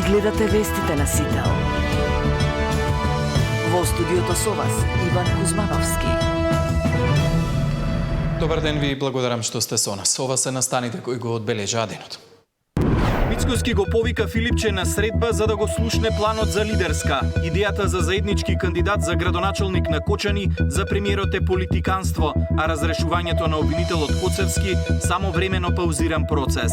гледате вестите на Сител. Во студиото со вас Иван Кузмановски. Добар ден ви и благодарам што сте со нас. Ова се настаните кои го одбележаа денот. Мицкоски го повика Филипче на средба за да го слушне планот за лидерска. Идејата за заеднички кандидат за градоначалник на Кочани за премиерот е политиканство, а разрешувањето на обвинителот Коцевски само времено паузиран процес.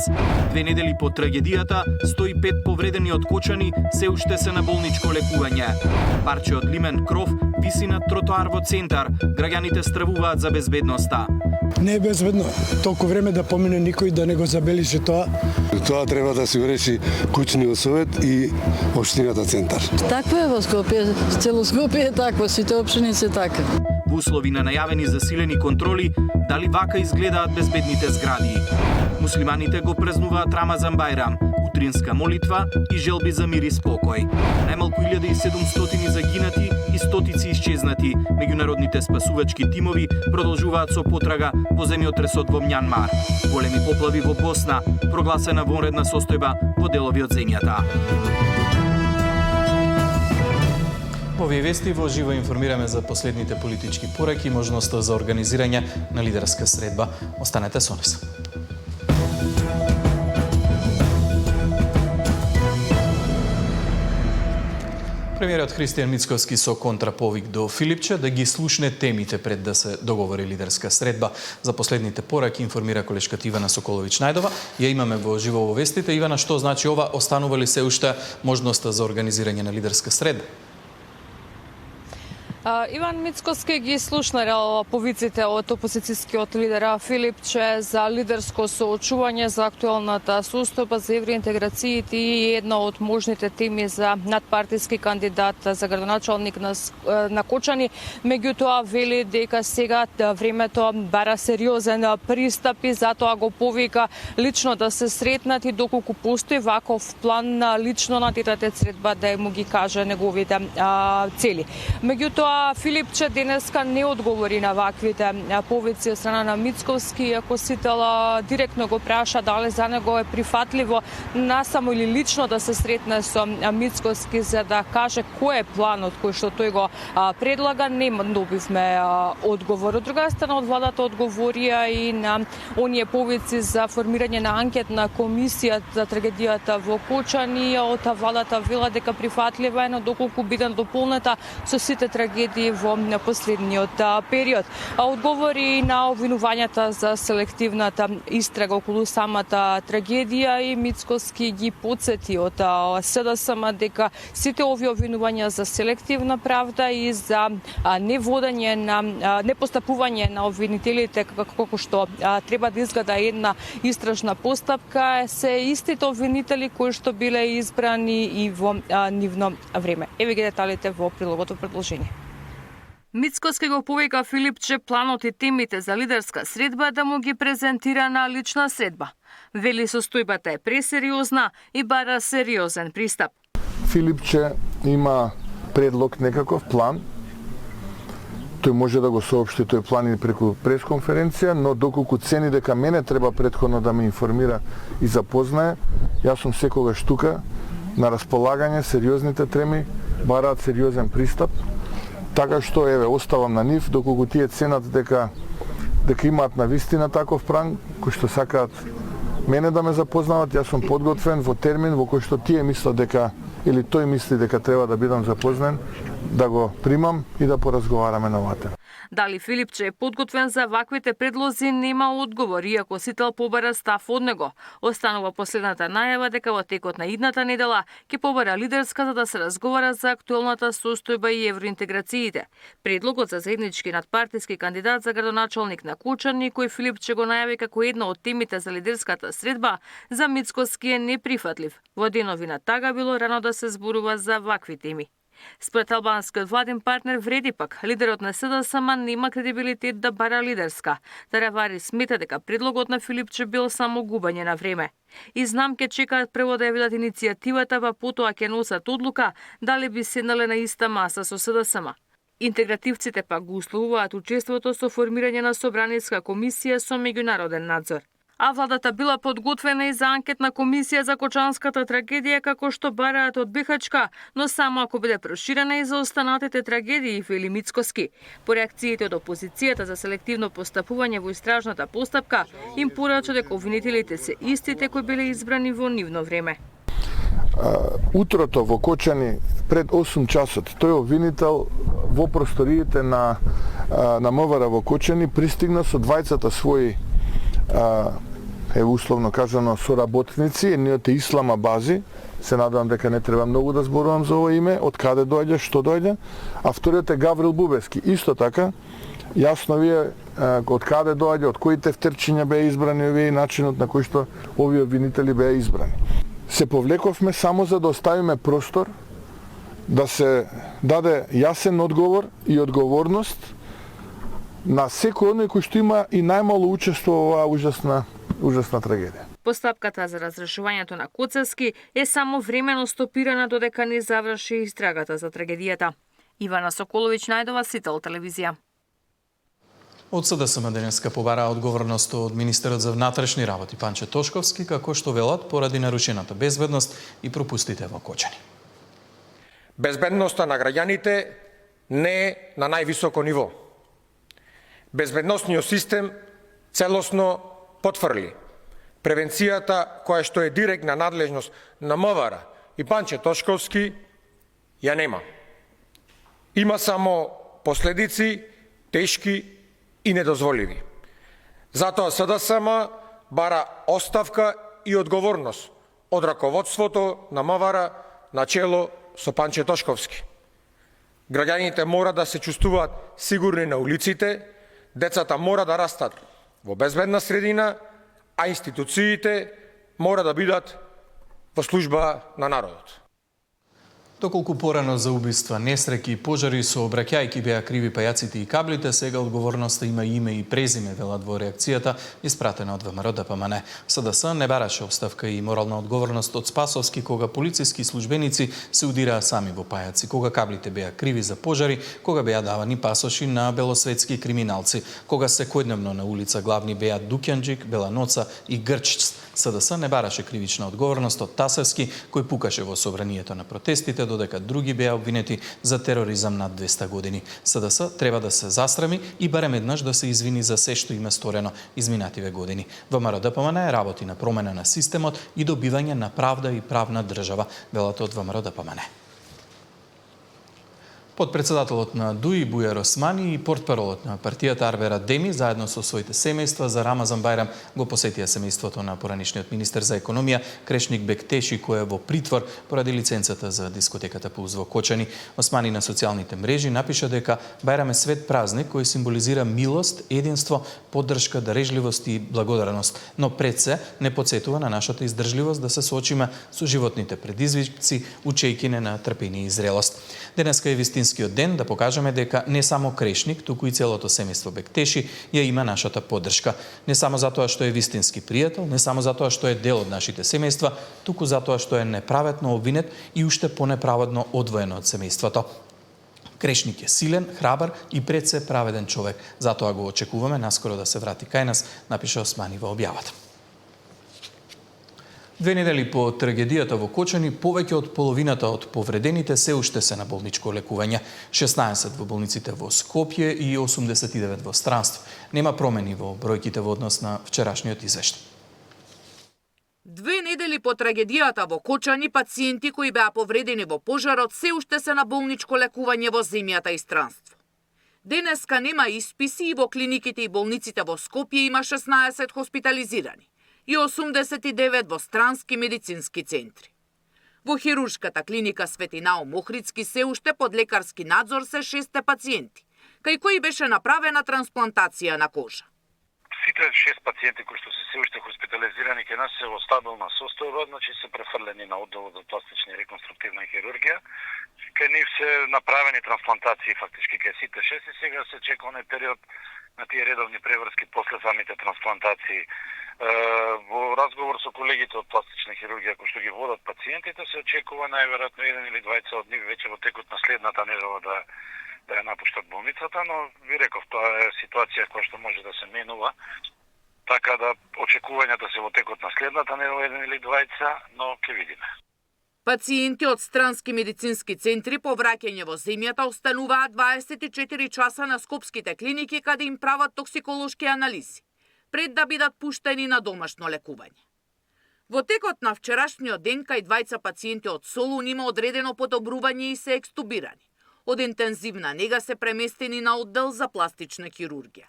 2 недели по трагедијата, 105 повредени од Кочани се уште се на болничко лекување. Парче од лимен кров виси на тротоар во центар. Граѓаните стравуваат за безбедноста. Не е безбедно. Толку време да помине никој да не го забележи тоа. Тоа треба да се уреши куќниот совет и општината центар. Такво е во Скопје, цело Скопје е такво, сите општини се така. Во услови на најавени засилени контроли, дали вака изгледаат безбедните згради? Муслиманите го празнуваат Рамазан Бајрам, утринска молитва и желби за мир и спокој. Најмалку 1700 загинати и стотици исчезнати. Меѓународните спасувачки тимови продолжуваат со потрага по земјотресот во Мјанмар. Големи поплави во Босна, прогласена вонредна состојба во делови од земјата. Во овие вести во живо информираме за последните политички пораки и можноста за организирање на лидерска средба. Останете со нас. Премиерот Христијан Мицкоски со контраповик до Филипче да ги слушне темите пред да се договори лидерска средба. За последните пораки информира колешката Ивана Соколович Најдова. Ја имаме во живо во вестите. Ивана, што значи ова? Останува ли се уште можноста за организирање на лидерска средба? Иван Мицкоски ги слушна повиците од опозицијскиот лидер Филипче за лидерско соочување за актуелната состојба за евроинтеграциите и една од можните теми за надпартиски кандидат за градоначалник на Кочани. Меѓутоа вели дека сега времето бара сериозен пристап и затоа го повика лично да се сретнат и доколку постои ваков план лично на тетата средба да му ги каже неговите цели. Меѓутоа Филипче денеска не одговори на ваквите повици од страна на Мицкоски, ако Сител директно го праша дали за него е прифатливо насамо или лично да се сретне со Мицкоски за да каже кој е планот кој што тој го предлага. Не добивме одговор. Од друга страна од владата одговорија и на оние повици за формирање на анкетна комисија за трагедијата во Кочани. Од владата вела дека прифатлива е, но доколку биде дополнета со сите трагедии во последниот период. Одговори на обвинувањата за селективната истрага околу самата трагедија и Мицкоски ги потсети од СДСМ дека сите овие обвинувања за селективна правда и за неводење на непостапување на обвинителите како што треба да изгледа една истражна постапка се истите обвинители кои што биле избрани и во нивно време. Еве ги деталите во прилогото предложение. Мицкоски го повика Филипче планот и темите за лидерска средба да му ги презентира на лична средба. Вели состојбата е пресериозна и бара сериозен пристап. Филипче има предлог некаков план. Тој може да го соопшти тој план и преку пресконференција, но доколку цени дека мене треба претходно да ме информира и запознае, јас сум секогаш тука на располагање. Сериозните теми бараат сериозен пристап. Така што еве оставам на нив доколку тие ценат дека имаат навистина таков план кој што сакаат мене да ме запознават. Јас сум подготвен во термин во кој што тие мислат дека или тој мисли дека треба да бидам запознен, да го примам и да поразговараме на оваа тема. Дали Филипче е подготвен за ваквите предлози нема одговор, иако Сител побара став од него. Останува последната најава дека во текот на идната недела ќе побара лидерска за да се разговара за актуелната состојба и евроинтеграциите. Предлогот за заеднички надпартиски кандидат за градоначалник на Кочани, кој Филипче го најави како една од темите за лидерската средба, за Мицкоски е неприфатлив. Во денови на тага било рано да се зборува за вакви теми. Според албанскиот владин партнер вреди пак, лидерот на СДСМ нема кредибилитет да бара лидерска. Таравари смета дека предлогот на Филипче бил само губење на време. И знам ке чекаат прво да ја видат иницијативата, па потоа ќе носат одлука дали би седнале на иста маса со СДСМ. Интегративците пак го условуваат учеството со формирање на собраниска комисија со меѓународен надзор. а владата била подготвена и за анкетна комисија за кочанската трагедија како што бараат од Бихачка, но само ако биде проширена и за останатите трагедии, вели Мицкоски. По реакциите од опозицијата за селективно постапување во истражната постапка, им порача дека обвинителите се истите кои биле избрани во нивно време. Утрото во Кочани пред 8 часот тој обвинител во просториите на МВР во Кочани пристигна со двајцата своји условно кажано соработници, едниот е Ислама Бази, се надевам дека не треба многу да зборувам за ова име, од каде доаѓа, што доаѓа, а вториот е Гаврил Бубевски. Исто така, јасно ви е од каде доаѓа, од кои тефтерчиња беа избрани овие и начинот на кој што овие обвинители беа избрани. Се повлековме само за да оставиме простор да се даде јасен одговор и одговорност на секој оној кој што има и најмало учество во оваа ужасна трагедија. Постапката за разрешувањето на Коцевски е само времено стопирана додека не заврши истрагата за трагедијата. Ивана Соколович најдова, Сител телевизија. Од СДСМ денеска побара одговорност од министерот за внатрешни работи Панче Тошковски, како што велат поради нарушената безбедност и пропустите во Кочани. Безбедноста на граѓаните не е на највисоко ниво. Безбедносниот систем целосно потврли превенцијата која што е директна надлежност на МВР и Панче Тошковски ја нема. Има само последици тешки и недозволиви. Затоа СДСМ бара оставка и одговорност од раководството на МВР на чело со Панче Тошковски. Граѓаните мора да се чувствуваат сигурни на улиците, децата мора да растат во безбедна средина, а институциите мора да бидат во служба на народот. Доколку порано за убиства, несреќи и пожари со обраќајки беа криви пајаците и каблите, сега одговорноста има име и презиме, велат во реакцијата испратена од ВМРО ДПМН. СДС не бараше оставка и морална одговорност од Спасовски кога полициски службеници се удираа сами во пајаци, кога каблите беа криви за пожари, кога беа давани пасоши на белосветски криминалци, кога секојдневно на улица главни беа Дукјанџик, Беланоца и Грчц. СДС не бараше кривична одговорност од Тасевски, кој пукаше во собранието на протестите, додека други беа обвинети за тероризам над 200 години. СДС треба да се засрами и барем еднаш да се извини за се што има сторено изминативе години. ВМРО ДПМН работи на промена на системот и добивање на правда и правна држава, велат од ВМРО ДПМН. Подпредседателот на ДУИ Бујар Османи и портпаролот на партијата Арбер Адеми заедно со своите семејства за Рамазан Бајрам го посетија семејството на поранишниот министер за економија Крешник Бектеши, кој е во притвор поради лиценцата за дискотеката Пулс во Кочани. Османи на социјалните мрежи напиша дека Бајрам е свет празник кој символизира милост, единство, поддршка, дарежливост и благодарност, но пред се не потсетува на нашата издржливост да се соочиме со животните предизвици, учејќи на трпение и зрелост. Денеска е вистинскиот ден да покажеме дека не само Крешник, туку и целото семејство Бектеши ја има нашата поддршка. Не само затоа што е вистински пријател, не само затоа што е дел од нашите семејства, туку затоа што е неправедно обвинет и уште понеправедно одвоен од семејството. Крешник е силен, храбар и пред се праведен човек. Затоа го очекуваме наскоро да се врати кај нас, напиша Османи во објавата. 2 недели по трагедијата во Кочани, повеќе од половината од повредените се уште се на болничко лекување. 16 во болниците во Скопје и 89 во странство. Нема промени во бројките во однос на вчерашниот извештај. 2 недели по трагедијата во Кочани, пациенти кои беа повредени во пожарот се уште се на болничко лекување во земјата и странство. Денеска нема исписи и во клиниките и болниците во Скопје има 16 хоспитализирани и 89 во странски медицински центри. Во хируршката клиника Свети Наум Охридски се уште под лекарски надзор се 6 пациенти, кај кои беше направена трансплантација на кожа. Сите 6 пациенти кои што се уште хоспитализирани кај нас се во стабилна состојба, значи се префрлени на одделот за пластична и реконструктивна хирургија. Кај нив се направени трансплантации фактички кај сите 6 и сега се чека оној период на тие редовни преврски после самите трансплантации. Во разговор со колегите од пластична хирургија кои што ги водат пациентите се очекува најверојатно 1 или 2 од нив веќе во текот на следната недела да ја напуштат болницата, но ви реков, тоа е ситуација која што може да се менува. така да очекувањата се во текот на следната недела еден или двајца, но ќе видиме. Пациенти од странски медицински центри по враќање во земјата остануваат 24 часа на скопските клиники каде им прават токсиколошки анализи, пред да бидат пуштени на домашно лекување. Во текот на вчерашниот ден кај двајца пациенти од Солун има одредено подобрување и се екстубирани. Од интензивна нега се преместени на оддел за пластична хирургија.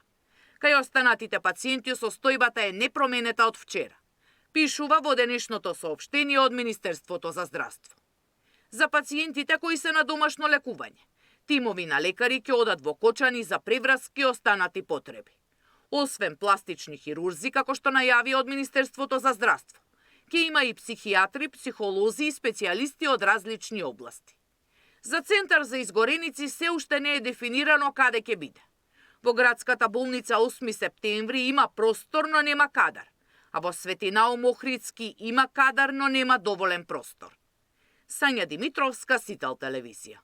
Кај останатите пациенти состојбата е непроменета од вчера, пишува во денешното соопштение од Министерството за здравство. За пациентите кои се на домашно лекување, тимови на лекари ќе одат во Кочани за превраски и останати потреби. Освен пластични хирурзи, како што најави од Министерството за здравство, ќе има и психијатри, психолози и специјалисти од различни области. За Центар за изгореници се уште не е дефинирано каде ќе биде. Во градската болница 8 септември има простор, но нема кадар, а во Светинаум Охридски има кадар, но нема доволен простор. Сања Димитровска, Сител телевизија.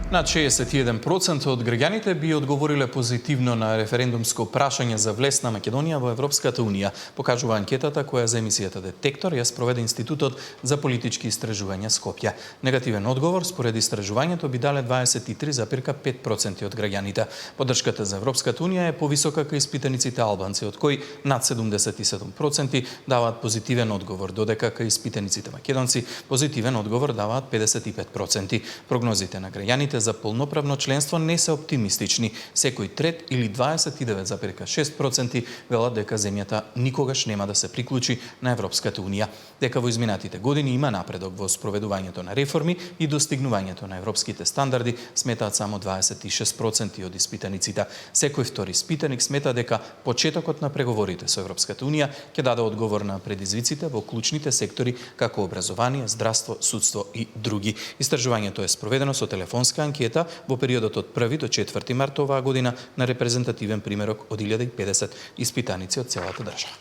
Над 61% од граѓаните би одговориле позитивно на референдумско прашање за влез на Македонија во Европската Унија, покажува анкетата која за емисијата Детектор ја спроведе Институтот за политички истражувања Скопје. Негативен одговор според истражувањето би дале 23,5% од граѓаните. Поддршката за Европската Унија е повисока кај испитаниците албанци, од кои над 77% даваат позитивен одговор, додека кај испитаниците македонци позитивен одговор даваат 55%. Прогнозите на граѓаните за полноправно членство не се оптимистични. Секој трет или 29,6% велат дека земјата никогаш нема да се приклучи на Европската Унија. Дека во изминатите години има напредок во спроведувањето на реформи и достигнувањето на европските стандарди, сметаат само 26% од испитаниците. Секој втори испитаник смета дека почетокот на преговорите со Европската Унија ќе даде одговор на предизвиците во клучните сектори како образование, здравство, судство и други. Истражувањето е спроведено со телефонска анкета во периодот од 1 до 4 март оваа година на репрезентативен примерок од 1050 испитаници од целата држава.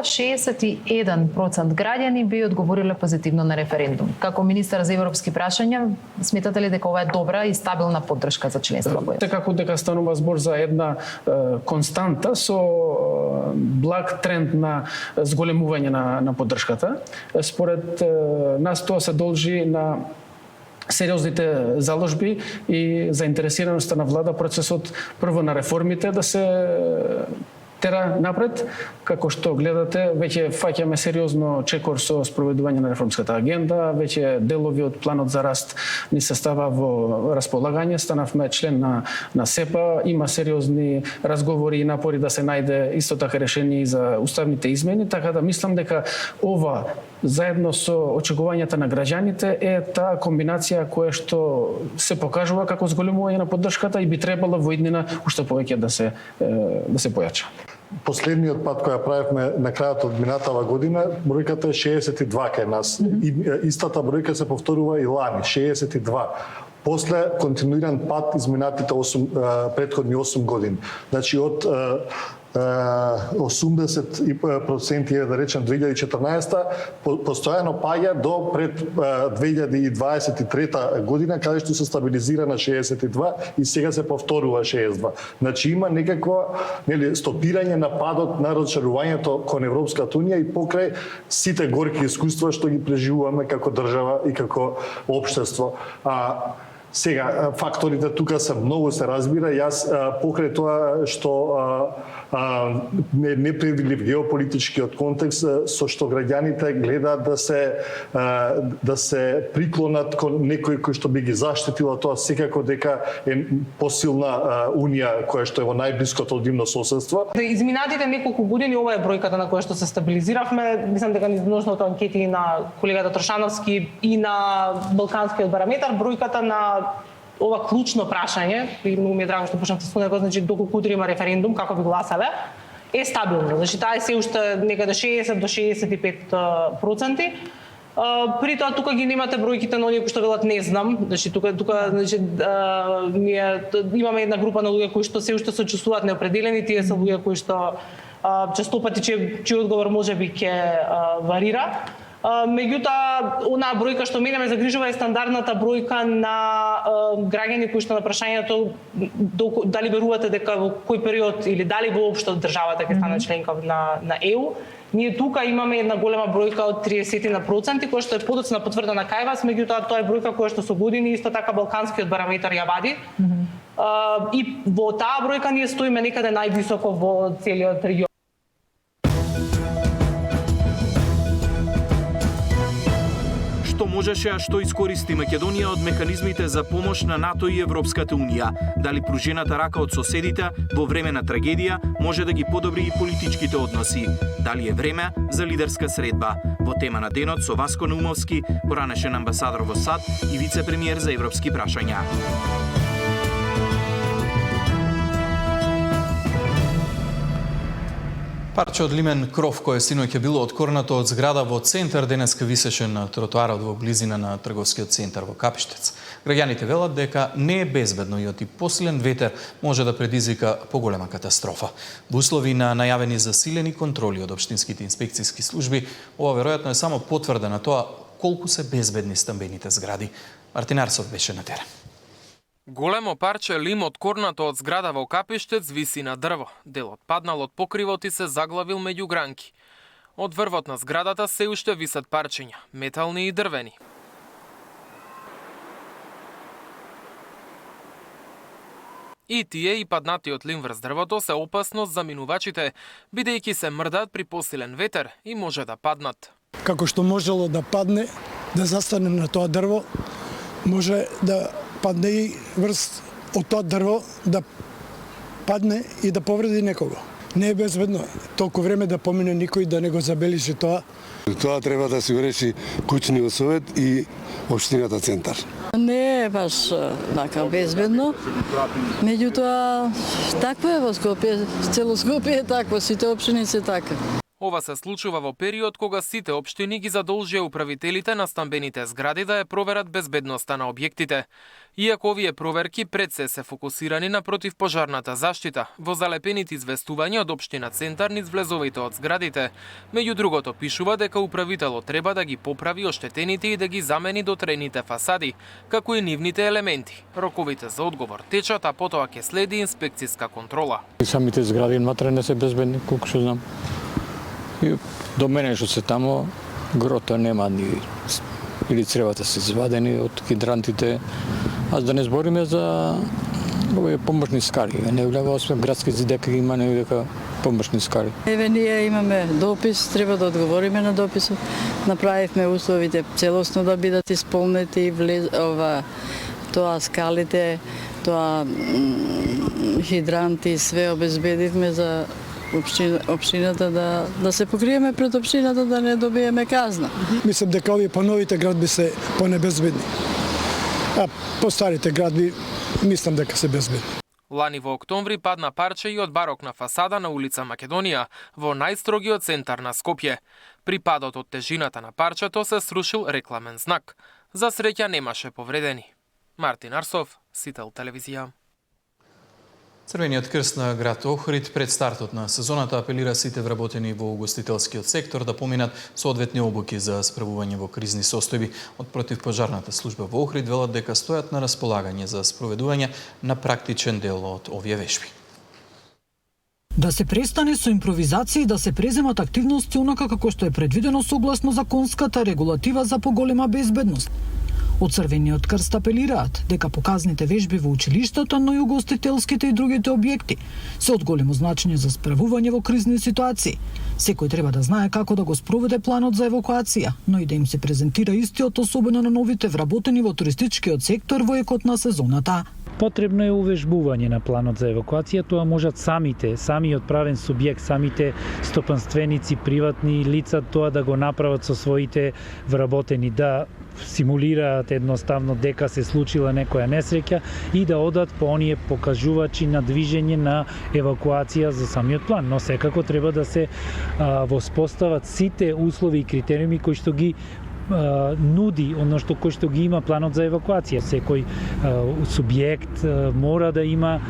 61% граѓани би одговориле позитивно на референдум. Како министар за европски прашања, сметате ли дека ова е добра и стабилна поддршка за членство во ЕС? Секако дека станува збор за една константа со благ тренд на зголемување на поддршката. Според нас тоа се должи на сериозните заложби и заинтересираноста на влада процесот прво на реформите да се тера напред, како што гледате, веќе фаќаме сериозно чекор со спроведување на реформската агенда, веќе делови од планот за раст ни се става во располагање, станавме член на СЕПА, има сериозни разговори и напори да се најде исто така решение за уставните измени, така да мислам дека ова заедно со очекувањата на граѓаните е таа комбинација која што се покажува како зголемување на поддршката и би требало во иднина уште повеќе да се појача. Последниот пат која правевме на крајот од минатава година, бројката е 62 кај нас. И истата бројка се повторува и лани, 62. После континуиран пат изминатите претходни 8 години. Значи од 80% да речем 2014 постојано паѓа до пред 2023 година каде што се стабилизира на 62 и сега се повторува 62. Значи има некакво стопирање на падот на разширувањето кон Европската Унија и покрај сите горки искуства што ги преживуваме како држава и како општество. Сега, факторите тука се многу, се разбира. Јас покрај тоа што непредвидлив геополитичкиот контекст со што граѓаните гледаат да се приклонат кон некој кој што би ги заштитила, тоа секако дека е посилна унија која што е во најблиското одимно соседство. Изминатите неколку години ова е бројката на која што се стабилизиравме. Мислам дека низ множеството анкети на колегата Трошановски и на Балканскиот барометар, бројката на ова клучно прашање, и многу ми е драго што почнавте со него, значи доколку утре има референдум, како би гласале, е стабилно. Значи таа е се уште некаде 60 до 65%. При тоа тука ги немате бројките на оние кои што велат не знам. Значи тука значи ние имаме една група на луѓе кои што се уште се чувствуваат неопределени, тие се луѓе кои што честопати чиј одговор можеби ќе варира. Меѓутоа, онаа бројка што мене ме загрижува е стандардната бројка на граѓани кои што на прашањето дали верувате дека во кој период или дали воопшто државата ќе стане членка на ЕУ. Ние тука имаме една голема бројка од 30% која што е подоцна потврдена кај вас, меѓутоа тоа е бројка која што со години исто така балканскиот барометар ја вади. И во таа бројка ние стоиме некаде највисоко во целиот регион. Што можеше, а што искористи Македонија од механизмите за помош на НАТО и Европската Унија? Дали пружената рака од соседите во време на трагедија може да ги подобри и политичките односи? Дали е време за лидерска средба? Во тема на денот со Васко Наумовски, поранешен амбасадор во САД и вице-премиер за европски прашања. Парче од лимен кров кое синоќ е било откорнато од зграда во центар денеска висеше на тротоарот во близина на трговскиот центар во Капиштец. Граѓаните велат дека не е безбедно и оти посилен ветер може да предизвика поголема катастрофа. Во услови на најавени засилени контроли од општинските инспекцијски служби, ова веројатно е само потврда на тоа колку се безбедни стамбените згради. Мартин Арсов беше на терен. Големо парче лим откорнато од зграда во Капиштец виси на дрво. Делот паднал од покривот и се заглавил меѓу гранки. Од врвот на зградата се уште висат парчиња, метални и дрвени. И тие и паднатиот лим врз дрвото се опасност за минувачите, бидејќи се мрдат при посилен ветер и може да паднат. Како што можело да падне, да застане на тоа дрво, може да падне и врз од тоа дрво, да падне и да повреди некого. Не е безбедно толку време да помине никој да не го забележи тоа. Тоа треба да се го реши куќниот совет и општината центар. Не е баш така безбедно. Меѓутоа, такво е во Скопје, цело Скопје е такво, сите општини се така. Ова се случува во период кога сите општини ги задолжија управителите на стамбените згради да ја проверат безбедноста на објектите. Иако овие проверки пред се фокусирани на противпожарната заштита, во залепените известувања од општина Центар низ влезовите од зградите, меѓу другото пишува дека управителот треба да ги поправи оштетените и да ги замени дотрените фасади, како и нивните елементи. Роковите за одговор течат, а потоа ќе следи инспекцијска контрола. Самите згради внатре не се безбедни, колку што знам. И до мене што се тамо, грота нема ни или цревата се извадени од хидрантите. А да не збориме за овие помошни скали. Не влева освен градски зидека има дека помошни скали. Еве ние имаме допис, треба да одговориме на дописот. Направивме условите целосно да бидат исполнети и тоа скалите, тоа хидранти, све обезбедивме за општината да се покриеме пред општината да не добиеме казна. Мислам дека овие поновите градби се понебезбедни. А по старите градби мислам дека се безбедни. Лани во октомври падна парче и од барокна фасада на улица Македонија во најстрогиот центар на Скопје. При падот од тежината на парчето се срушил рекламен знак. За среќа немаше повредени. Мартин Арсов, Сител телевизија. Црвениот крст на град Охрид пред стартот на сезоната апелира сите вработени во угостителскиот сектор да поминат соодветни обуки за справување во кризни состојби. Од противпожарната служба во Охрид велат дека стојат на располагање за спроведување на практичен дел од овие вежби. Да се престане со импровизација и да се преземат активности онака како што е предвидено согласно законската регулатива за поголема безбедност. Од Црвениот крст апелираат дека показните вежби во училиштата, но и угостителските и другите објекти се од големо значење за справување во кризни ситуации. Секој треба да знае како да го спроведе планот за евакуација, но и да им се презентира истиот, особено на новите вработени во туристичкиот сектор во екот на сезоната. Потребно е увежбување на планот за евакуација, тоа можат самиот правен субјект, самите стопанственици, приватни лица тоа да го направат со своите вработени, да симулираат едноставно дека се случила некоја несреќа и да одат по оние покажувачи на движење на евакуација за самиот план. Но секако треба да се воспостават сите услови и критериуми кои што ги нуди оно што кој што ги има планот за евакуација. Секој субјект мора да има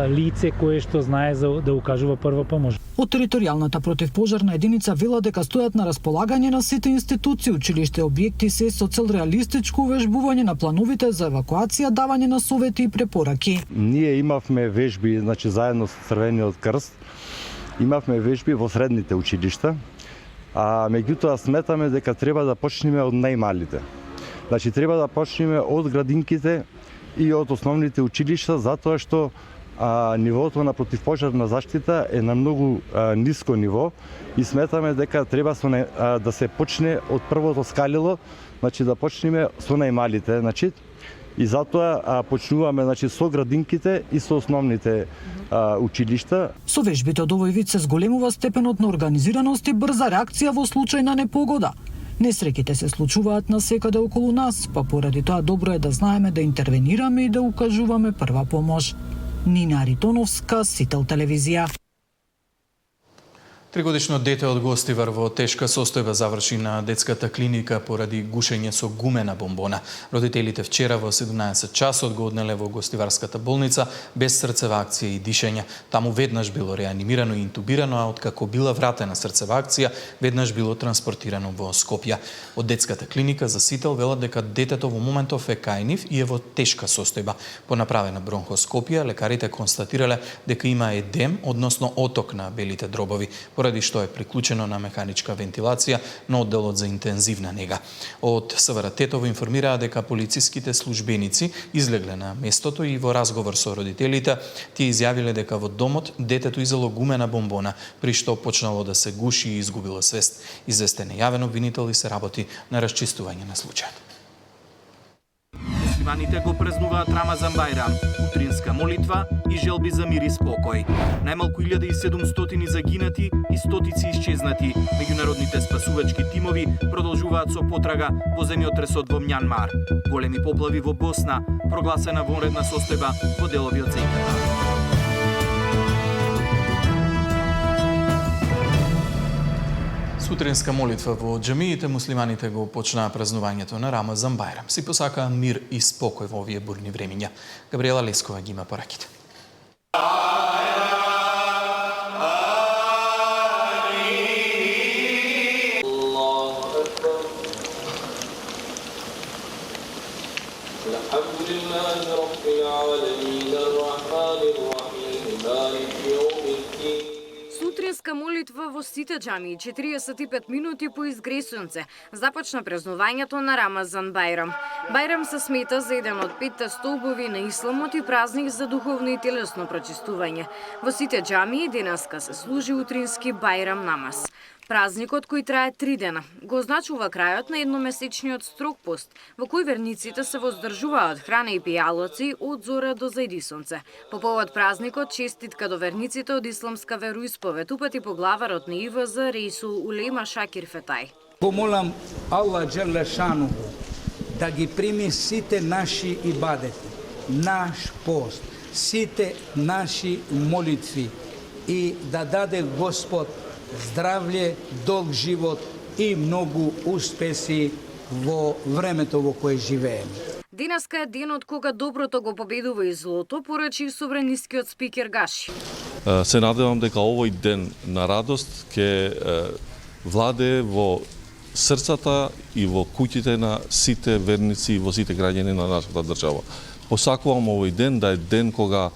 лице кое што знае да укажува прва помош. Од територијалната противпожарна единица вела дека стојат на располагање на сите институции, училиште, објекти се со цел реалистичко увежбување на плановите за евакуација, давање на совети и препораки. Ние имавме вежби, значи заедно со Црвениот крст, имавме вежби во средните училишта, а меѓутоа сметаме дека треба да почнеме од најмалите. Значи треба да почнеме од градинките и од основните училишта, затоа што нивото на противпожарна заштита е на многу ниско ниво и сметаме дека треба да се почне од првото скалило, значи да почнеме со најмалите, значи и затоа почнуваме значи со градинките и со основните училишта. Со вежбите од овој вид се зголемува степенот на организираност и брза реакција во случај на непогода. Несреќите се случуваат насекаде околу нас, па поради тоа добро е да знаеме да интервенираме и да укажуваме прва помош. Нина Ритоновска, Сител телевизија. Тригодишно дете од Гостивар во тешка состојба заврши на детската клиника поради гушење со гумена бомбона. Родителите вчера во 17 часот го однеле во Гостиварската болница без срцева акција и дишење. Таму веднаш било реанимирано и интубирано, а откако била вратена срцева акција, веднаш било транспортирано во Скопје. Од детската клиника за Сител велат дека детето во моментов е кајнив и е во тешка состојба. По направена бронхоскопија, лекарите констатирале дека има едем, односно оток на белите дробови, поради што е приклучено на механичка вентилација на одделот за интензивна нега. Од СВР Тетово информираа дека полициските службеници излегле на местото и во разговор со родителите тие изјавиле дека во домот детето изело гумена бомбона, при што почнало да се гуши и изгубило свест. Известен е јавен обвинител и се работи на расчистување на случајот. Муслиманите го празнуваат Рамазан Бајрам, утринска молитва и желби за мир и спокој. Најмалку 1700 загинати и стотици исчезнати. Меѓународните спасувачки тимови продолжуваат со потрага во земјотресот во Мјанмар. Големи поплави во Босна, прогласена вонредна состојба во делови од земјата. Сутринска молитва во џамиите, муслиманите го почнаа празнувањето на Рамазан Бајрам. Си посакаа мир и спокој во овие бурни времиња. Габриела Лескова ги има пораките. Сутринска молитва во сите џамии 45 минути по изгресунце започна празнувањето на Рамазан Бајрам. Бајрам се смета за еден од 5 столбови на исламот и празник за духовно и телесно прочистување. Во сите џамии денеска се служи утрински Бајрам намаз. Празникот, кој трае 3 дена, го означува крајот на едномесечниот строг пост, во кој верниците се воздржуваат храна и пијалоци од зора до зајди сонце. По повод празникот, честитка до верниците од исламска вероисповед упати поглаварот на ИВЗ Рейсул Улема Шакир Фетај. Го молам Аллах Джеле Шануху да ги прими сите наши ибадети, наш пост, сите наши молитви и да даде Господ здравле, долг живот и многу успеси во времето во кое живееме. Денеска е денот кога доброто го победува и злото, порачи собранискиот спикер Гаши. Се надевам дека овој ден на радост ќе владее во срцата и во куќите на сите верници и во сите граѓани на нашата држава. Посакувам овој ден да е ден кога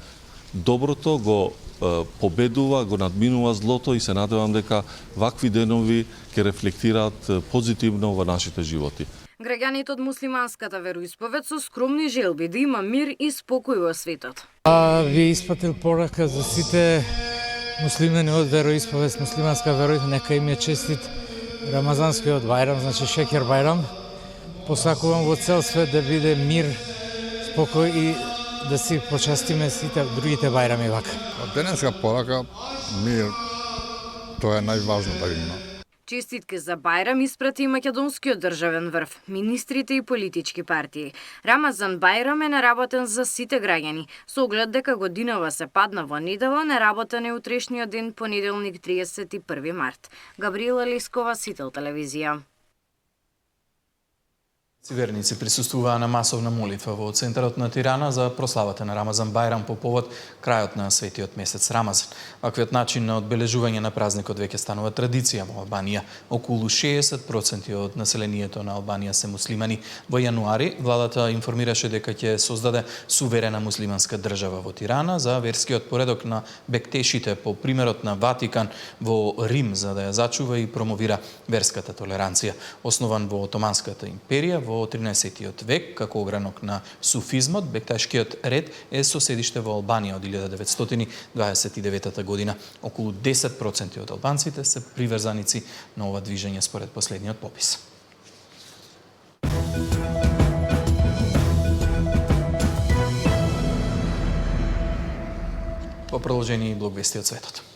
доброто го победува, го надминува злото и се надевам дека вакви денови ќе рефлектираат позитивно во нашите животи. Граѓаните од муслиманската вероисповед со скромни желби да има мир и спокој во светот. Ви испатил порака за сите муслимани од вероисповед, муслиманска вероисповед, нека им е честит Рамазанскиот Бајрам, значи Шекер Бајрам. Посакувам во цел свет да биде мир, спокој и да си почастиме сите другите бајрами вака. Денеска порака, мир, тоа е најважно да има. Честитки за Бајрам испрати македонскиот државен врв, министрите и политички партии. Рамазан Бајрам е неработен за сите граѓани, со оглед дека годинава се падна во недела, неработен е утрешниот ден понеделник 31 март. Габриела Лескова, Сител телевизија. Верници присуствуваа на масовна молитва во центарот на Тирана за прославата на Рамазан Бајрам по повод крајот на светиот месец Рамазан. Ваквиот начин на одбележување на празникот веќе станува традиција во Албанија. Околу 60% од населението на Албанија се муслимани. Во јануари владата информираше дека ќе создаде суверена муслиманска држава во Тирана за верскиот поредок на бектешите по примерот на Ватикан во Рим за да ја зачува и промовира верската толеранција. Основан во Отоманската империја во 13 век, како огранок на суфизмот, бектешкиот ред е со седиште во Албанија од 1929 година. Околу 10% од албанците се приврзаници на ова движење според последниот попис. По продолжение и блог вести од светот.